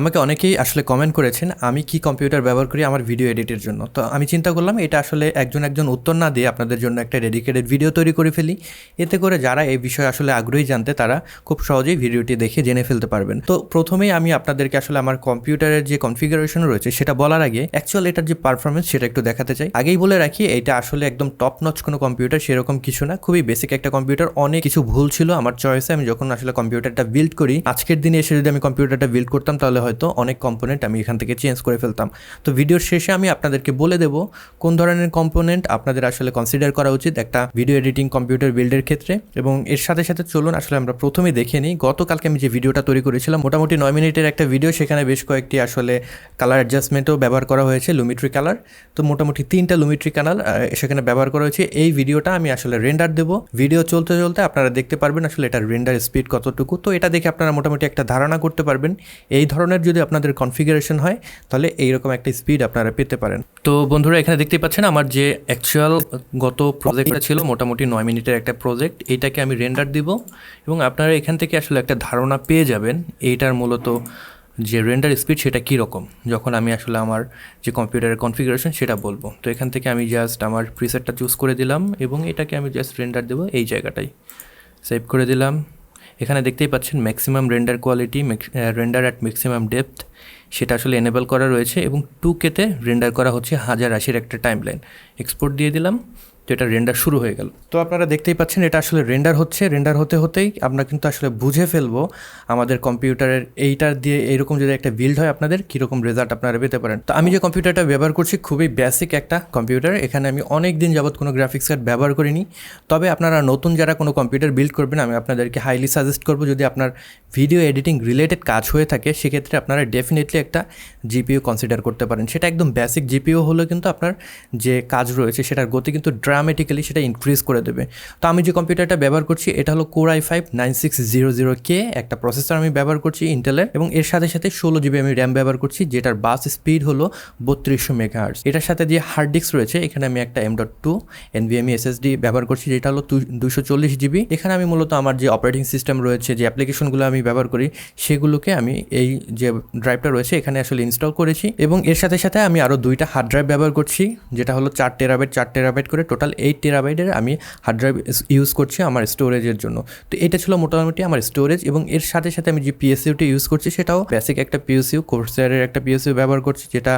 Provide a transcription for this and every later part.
আমাকে অনেকেই আসলে কমেন্ট করেছেন আমি কি কম্পিউটার ব্যবহার করি আমার ভিডিও এডিটের জন্য। তো আমি চিন্তা করলাম এটা আসলে একজন উত্তর না দিয়ে আপনাদের জন্য একটা ডেডিকেটেড ভিডিও তৈরি করে ফেলি। এতে করে যারা এই বিষয়ে আসলে আগ্রহী জানতে তারা খুব সহজেই ভিডিওটি দেখে জেনে ফেলতে পারবেন। তো প্রথমেই আমি আপনাদেরকে আসলে আমার কম্পিউটারের যে কনফিগারেশন রয়েছে সেটা বলার আগে অ্যাকচুয়াল এটার যে পারফরমেন্স সেটা একটু দেখাতে চাই। আগেই বলে রাখি এটা আসলে একদম টপ নচ কোনো কম্পিউটার সেরকম কিছু না, খুবই বেসিক একটা কম্পিউটার। অনেক কিছু ভুল ছিল আমার চয়েসে আমি যখন আসলে কম্পিউটারটা বিল্ড করি। আজকের দিনে এসে যদি আমি কম্পিউটারটা বিল্ড করতাম তাহলে হয়তো অনেক কম্পোনেন্ট আমি এখান থেকে চেঞ্জ করে ফেলতাম। তো ভিডিওর শেষে আমি আপনাদেরকে বলে দেব কোন ধরনের কম্পোনেন্ট আপনাদের আসলে কনসিডার করা উচিত একটা ভিডিও এডিটিং কম্পিউটার বিল্ডের ক্ষেত্রে। এবং এর সাথে সাথে চলুন আসলে আমরা প্রথমে দেখে নিই গতকালকে আমি যে ভিডিওটা তৈরি করেছিলাম, মোটামুটি 9 মিনিটের একটা ভিডিও। সেখানে বেশ কয়েকটি আসলে কালার অ্যাডজাস্টমেন্টও ব্যবহার করা হয়েছে, লুমিট্রি কালার। তো মোটামুটি 3টা লুমিট্রি কালার সেখানে ব্যবহার করা হয়েছে। এই ভিডিওটা আমি আসলে রেন্ডার দেবো, ভিডিও চলতে চলতে আপনারা দেখতে পারবেন আসলে এটার রেন্ডার স্পিড কতটুকু। তো এটা দেখে আপনারা মোটামুটি একটা ধারণা করতে পারবেন এই ধরনের যদি আপনাদের কনফিগারেশন হয় তাহলে এইরকম একটা স্পিড আপনারা পেতে পারেন। তো বন্ধুরা এখানে দেখতে পাচ্ছেন আমার যে অ্যাকচুয়াল গত প্রজেক্টটা ছিল মোটামুটি 9 মিনিটের একটা প্রজেক্ট, এইটাকে আমি রেন্ডার দিব এবং আপনারা এখান থেকে আসলে একটা ধারণা পেয়ে যাবেন এইটার মূলত যে রেন্ডার স্পিড সেটা কীরকম যখন আমি আসলে আমার যে কম্পিউটারের কনফিগারেশন সেটা বলবো। তো এখান থেকে আমি জাস্ট আমার প্রিসেটটা চুজ করে দিলাম এবং এটাকে আমি জাস্ট রেন্ডার দেবো এই জায়গাটায়, সেভ করে দিলাম। এখানে দেখতেই পাচ্ছেন maximum render quality, render at maximum depth সেটা আসলে এনেবল করা রয়েছে এবং 2K-তে রেন্ডার করা হচ্ছে 1080-এর একটা টাইম লাইন। এক্সপোর্ট দিয়ে দিলাম, তো এটা রেন্ডার শুরু হয়ে গেল। তো আপনারা দেখতেই পাচ্ছেন এটা আসলে রেন্ডার হচ্ছে। রেন্ডার হতে হতেই আমরা কিন্তু আসলে বুঝে ফেলবো আমাদের কম্পিউটারের এইটার দিয়ে এইরকম যদি একটা বিল্ড হয় আপনাদের কীরকম রেজাল্ট আপনারা পেতে পারেন। তো আমি যে কম্পিউটারটা ব্যবহার করছি খুবই বেসিক একটা কম্পিউটার। এখানে আমি অনেক দিন যাবত কোনো গ্রাফিক্স কার্ড ব্যবহার করিনি। তবে আপনারা নতুন যারা কোনো কম্পিউটার বিল্ড করবেন আমি আপনাদেরকে হাইলি সাজেস্ট করবো, যদি আপনার ভিডিও এডিটিং রিলেটেড কাজ হয়ে থাকে সেক্ষেত্রে আপনারা ডেফিনেটলি একটা জিপিইউ কনসিডার করতে পারেন। সেটা একদম বেসিক জিপিইউ হলেও কিন্তু আপনার যে কাজ রয়েছে সেটার গতি কিন্তু ড্রামেটিক্যালি সেটা ইনক্রিজ করে দেবে। তো আমি যে কম্পিউটারটা ব্যবহার করছি এটা হলো Core i5-9600K একটা প্রসেসর আমি ব্যবহার করছি ইন্টেলের, এবং এর সাথে সাথে 16GB আমি র্যাম ব্যবহার করছি যেটার বাস স্পিড হলো 3200 মেগাহার্টজ। এটার সাথে যে হার্ড ডিস্ক রয়েছে এখানে আমি একটা M.2 NVMe SSD ব্যবহার করছি যেটা হলো 240GB। এখানে আমি মূলত আমার যে অপারেটিং সিস্টেম রয়েছে যে অ্যাপ্লিকেশনগুলো আমি ব্যবহার করি সেগুলোকে আমি এই যে ড্রাইভটা রয়েছে এখানে আসলে ইনস্টল করেছি। এবং এর সাথে সাথে আমি আরও 2টা হার্ড ড্রাইভ ব্যবহার করছি যেটা হলো 4 টেরাবাইট করে টোটাল 8 টেরাবাইটের আমি হার্ড ড্রাইভ ইউজ করছি আমার স্টোরেজের জন্য। তো এটা ছিল মোটামুটি আমার স্টোরেজ। এবং এর সাথে সাথে আমি যে পিএসইউটি ইউজ করছি সেটাও বেসিক একটা পিএসইউ, কোর্সারের একটা পিএসইউ ব্যবহার করছি যেটা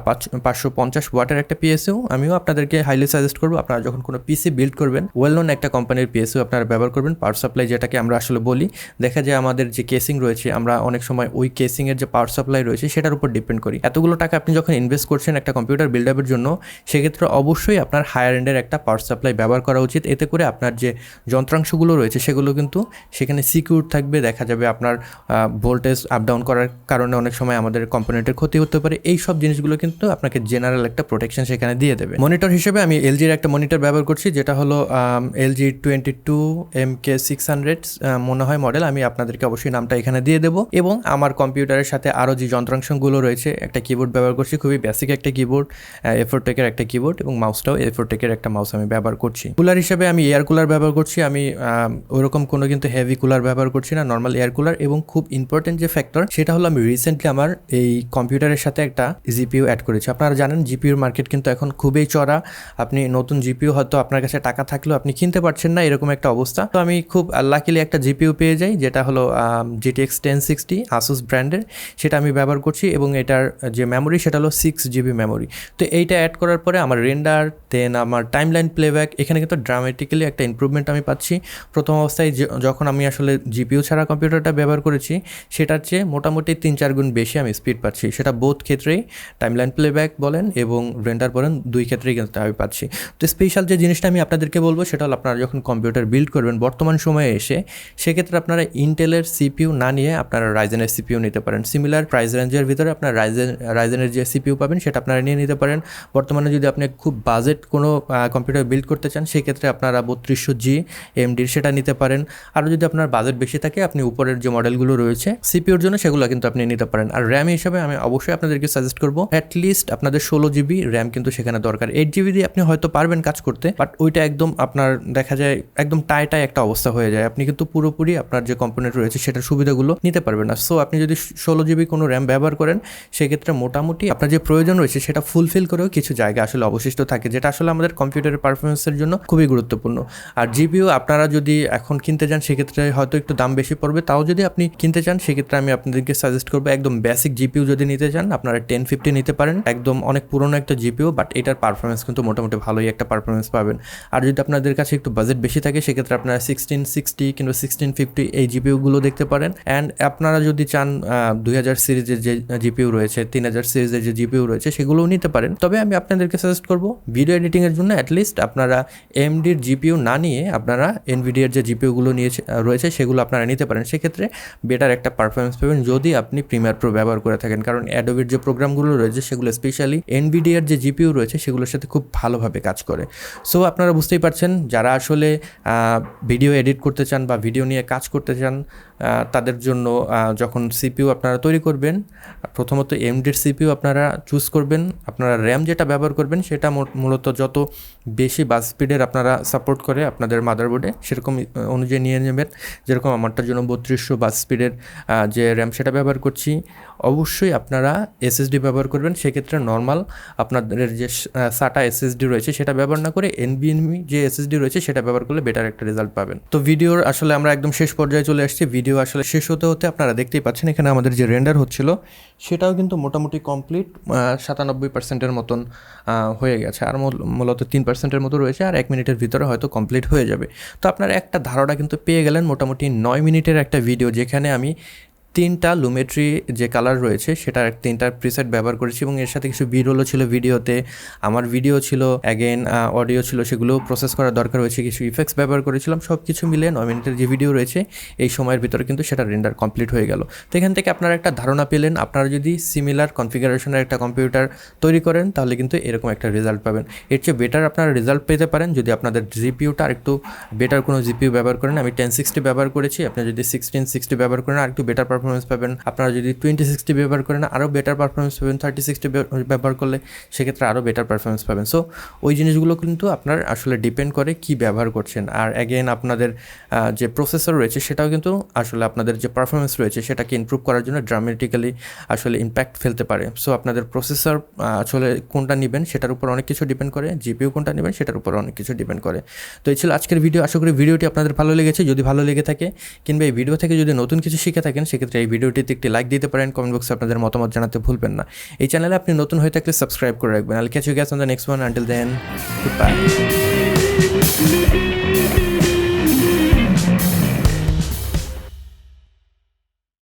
550 ওয়াটের একটা পিএসইউ। আমিও আপনাদেরকে হাইলি সাজেস্ট করবো আপনারা যখন কোনো পিসি বিল্ড করবেন ওয়েল নোন একটা কোম্পানির পিএসইউ আপনারা ব্যবহার করবেন। পাওয়ার সাপ্লাই যেটাকে আমরা আসলে বলি, দেখা যায় আমাদের যে কেসিং রয়েছে আমরা অনেক সময় ওই কেসিংয়ের যে পাওয়ার সাপ্লাই রয়েছে সেটার উপর ডিপেন্ড করি। এতগুলো টাকা আপনি যখন ইনভেস্ট করছেন একটা কম্পিউটার বিল্ড আপের জন্য সেক্ষেত্রে অবশ্যই আপনার হায়ার এন্ডের একটা পাওয়ার সাপ্লাই ব্যবহার করা উচিত। এতে করে আপনার যে যন্ত্রাংশগুলো রয়েছে সেগুলো কিন্তু সেখানে সিকিউর থাকবে। দেখা যাবে আপনার ভোল্টেজ আপ ডাউন করার কারণে অনেক সময় আমাদের কম্পোনেন্টের ক্ষতি হতে পারে। এই সব জিনিসগুলো কিন্তু আপনাকে জেনারেল একটা প্রোটেকশন সেখানে দিয়ে দেবে। মনিটর হিসেবে আমি এলজির একটা মনিটর ব্যবহার করছি যেটা হলো LG 22MK600 মনে হয় মডেল, আমি আপনাদেরকে অবশ্যই নামটা এখানে দিয়ে দেবো। এবং আমার কম্পিউটারের সাথে আরও যে যন্ত্রাংশগুলো রয়েছে একটা কিবোর্ড ব্যবহার করছি, খুবই বেসিক একটা কিবোর্ড, A4-Tech-এর একটা কিবোর্ড, এবং মাউসটাও A4-Tech-এর একটা মাউস আমি ব্যবহার করছি। কুলার হিসেবে আমি এয়ার কুলার ব্যবহার করছি। আমি ওরকম কোনো কিন্তু হেভি কুলার ব্যবহার করছি না, নর্মাল এয়ার কুলার। এবং খুব ইম্পর্টেন্ট যে ফ্যাক্টর সেটা হলো আমি রিসেন্টলি আমার এই কম্পিউটারের সাথে একটা জিপিইউ অ্যাড করেছি। আপনারা জানেন জিপিইউর মার্কেট কিন্তু এখন খুবই চড়া। আপনি নতুন জিপিইউ হয়তো আপনার কাছে টাকা থাকলেও আপনি কিনতে পারছেন না, এরকম একটা অবস্থা। তো আমি খুব লাকিলি একটা জিপিইউ পেয়ে যাই যেটা হলো GTX 1060 আসুস ব্র্যান্ডের, সেটা আমি ব্যবহার করছি। এবং এটার যে মেমোরি সেটা হলো 6GB মেমোরি। তো এইটা অ্যাড করার পরে আমার রেন্ডার দেন আমার টাইমলাইন প্লেব্যাক এখানে কিন্তু ড্রামেটিক্যালি একটা ইমপ্রুভমেন্ট আমি পাচ্ছি। প্রথম অবস্থায় যখন আমি আসলে জিপিইউ ছাড়া কম্পিউটারটা ব্যবহার করেছি সেটার চেয়ে মোটামুটি 3-4 গুণ বেশি আমি স্পিড পাচ্ছি। সেটা বোথ ক্ষেত্রেই টাইমলাইন প্লেব্যাক বলেন এবং রেন্ডার বলেন, দুই ক্ষেত্রেই কিন্তু আমি পাচ্ছি। তো স্পেশাল যে জিনিসটা আমি আপনাদেরকে বলবো সেটা হলো আপনারা যখন কম্পিউটার বিল্ড করবেন বর্তমান সময়ে এসে সেক্ষেত্রে আপনারা ইন্টেলের সিপিইউ না নিয়ে আপনারা রাইজেনের সিপিইউ নিতে পারেন। সিমিলার প্রাইস রেঞ্জের ভিতরে আপনার রাইজেনের যে সিপিইউ পাবেন সেটা আপনারা নিয়ে নিতে পারেন। বর্তমানে যদি আপনি খুব বাজেট কোনো কম্পিউটার বিল্ড করতে চান সেক্ষেত্রে আপনারা 3200G AMD-র সেটা নিতে পারেন। আর যদি আপনার বাজেট বেশি থাকে আপনি উপরের যে মডেলগুলো রয়েছে সিপিইউর জন্য সেগুলো কিন্তু আপনি নিতে পারেন। আর র্যাম হিসাবে আমি অবশ্যই আপনাদেরকে সাজেস্ট করবো অ্যাটলিস্ট আপনাদের 16GB র্যাম কিন্তু সেখানে দরকার। 8GB দিয়ে আপনি হয়তো পারবেন কাজ করতে, বাট ওইটা একদম আপনার দেখা যায় একদম টাই একটা অবস্থা হয়ে যায়, আপনি কিন্তু পুরোপুরি আপনার যে কম্পোনেন্ট রয়েছে সেটার সুবিধাগুলো নিতে পারবেন না। সো আপনি যদি 16GB কোনো র্যাম ব্যবহার করেন সেক্ষেত্রে মোটামুটি আপনার যে প্রয়োজন রয়েছে সেটা ফুলফিল করেও কিছু জায়গা আসলে অবশিষ্ট থাকে, যেটা আসলে আমাদের কম্পিউটারের পারফরমেন্সের জন্য খুবই গুরুত্বপূর্ণ। আর জিপিইউ আপনারা যদি এখন কিনতে চান সেক্ষেত্রে হয়তো একটু দাম বেশি পড়বে, তাও যদি আপনি কিনতে চান সেক্ষেত্রে আমি আপনাদেরকে সাজেস্ট করবো একদম বেসিক জিপিইউ যদি নিতে চান আপনারা 1050 নিতে পারেন, একদম অনেক পুরনো একটা জিপিইউ, বাট এটার পারফরমেন্স কিন্তু মোটামুটি ভালোই একটা পারফরমেন্স পাবেন। আর যদি আপনাদের কাছে একটু বাজেট বেশি থাকে সেক্ষেত্রে আপনারা 1660 কিংবা 1650 এই জিপিইউগুলো দেখতে পারেন। অ্যান্ড আপনারা যদি চান 2000 সিরিজের যে জিপিইউ রয়েছে, 3000 সিরিজের যে জিপিইউ রয়েছে সেগুলোও নিতে পারেন। তবে আমি আপনাদেরকে সাজেস্ট করবো ভিডিও এডিটিংয়ের জন্য অ্যাটলিস্ট আপনারা AMD-র জিপিইউ না নিয়ে আপনারা NVIDIA-র যে জিপিইউগুলো রয়েছে সেগুলো আপনারা নিতে পারেন, সেক্ষেত্রে বেটার একটা পারফরমেন্স পাবেন যদি আপনি প্রিমিয়ার প্রো ব্যবহার করে থাকেন। কারণ অ্যাডোবির যে প্রোগ্রামগুলো রয়েছে সেগুলো স্পেশালি NVIDIA-র যে জিপিইউ রয়েছে সেগুলোর সাথে খুব ভালোভাবে কাজ করে। সো আপনারা বুঝতেই পারছেন যারা আসলে ভিডিও এডিট করতে চান বা ভিডিও নিয়ে কাজ করতে চান তাদের জন্য যখন সিপিইউ আপনারা তৈরি করবেন প্রথমত AMD-র সিপিইউ আপনারা চুজ করবেন। আপনারা র্যাম যেটা ব্যবহার করবেন সেটা মূলত যত বেশি বাস স্পিডের আপনারা সাপোর্ট করে আপনাদের মাদারবোর্ডে সেরকম অনুযায়ী নিয়ে নেবেন। যেরকম আমারটার জন্য 3200 বাস স্পিডের যে র্যাম সেটা ব্যবহার করছি। অবশ্যই আপনারা SSD ব্যবহার করবেন, সেক্ষেত্রে নর্মাল আপনাদের যে SATA SSD রয়েছে সেটা ব্যবহার না করে NVMe যে SSD রয়েছে সেটা ব্যবহার করলে বেটার একটা রেজাল্ট পাবেন। তো ভিডিওর আসলে আমরা একদম শেষ পর্যায়ে চলে আসছি। ভিডিও আসলে শেষ হতে হতে আপনারা দেখতেই পাচ্ছেন এখানে আমাদের যে রেন্ডার হচ্ছিল সেটাও কিন্তু মোটামুটি কমপ্লিট 97%-এর মতন হয়ে গেছে, আর মূলত 3%-এর মতো রয়েছে, আর 1 মিনিটের ভিতরে হয়তো কমপ্লিট হয়ে যাবে। তো আপনারা একটা ধারণা কিন্তু পেয়ে গেলেন মোটামুটি 9 মিনিটের একটা ভিডিও, যেখানে আমি 3টা লুমেট্রি যে কালার রয়েছে সেটার 3টা প্রিসেট ব্যবহার করেছি এবং এর সাথে কিছু বিরোলও ছিল ভিডিওতে, আমার ভিডিও ছিল, অ্যাগেন অডিও ছিল, সেগুলোও প্রসেস করার দরকার হয়েছে, কিছু ইফেক্টস ব্যবহার করেছিলাম। সব কিছু মিলে 9 মিনিটের যে ভিডিও রয়েছে এই সময়ের ভিতরে কিন্তু সেটা রেন্ডার কমপ্লিট হয়ে গেল। তো এখান থেকে আপনারা একটা ধারণা পেলেন আপনারা যদি সিমিলার কনফিগারেশনের একটা কম্পিউটার তৈরি করেন তাহলে কিন্তু এরকম একটা রেজাল্ট পাবেন। এর চেয়ে বেটার আপনারা রেজাল্ট পেতে পারেন যদি আপনাদের জিপিইউটা আর একটু বেটার কোনো জিপিইউ ব্যবহার করেন। আমি 1060 ব্যবহার করেছি, আপনি যদি 1660 ব্যবহার করেন আর একটু বেটার পারফরমেন্স পাবেন। আপনারা যদি 2060 ব্যবহার করেন আরও বেটার পারফরমেন্স পাবেন, 3060 ব্যবহার করলে সেক্ষেত্রে আরও বেটার পারফরমেন্স পাবেন। সো ওই জিনিসগুলো কিন্তু আপনার আসলে ডিপেন্ড করে কি ব্যবহার করছেন। আর অ্যাগেন আপনাদের যে প্রসেসর রয়েছে সেটাও কিন্তু আসলে আপনাদের যে পারফরমেন্স রয়েছে সেটাকে ইমপ্রুভ করার জন্য ড্রামেটিক্যালি আসলে ইম্প্যাক্ট ফেলতে পারে। সো আপনাদের প্রসেসর আসলে কোনটা নেবেন সেটার উপর অনেক কিছু ডিপেন্ড করে, জিপিইউ কোনটা নেবেন সেটার উপর অনেক কিছু ডিপেন্ড করে। তো এই ছিল আজকের ভিডিও। আশা করি ভিডিওটি আপনাদের ভালো লেগেছে। যদি ভালো লেগে থাকে কিংবা এই ভিডিও থেকে যদি নতুন কিছু শিখে থাকেন সেক্ষেত্রে এই ভিডিওটিতে একটি লাইক দিতে পারেন, কমেন্ট বক্সে আপনাদের মতামত জানাতে ভুলবেন না। এই চ্যানেলে আপনি নতুন হয়ে থাকলে সাবস্ক্রাইব করে রাখবেন। I'll catch you guys on the next one. Until then, goodbye.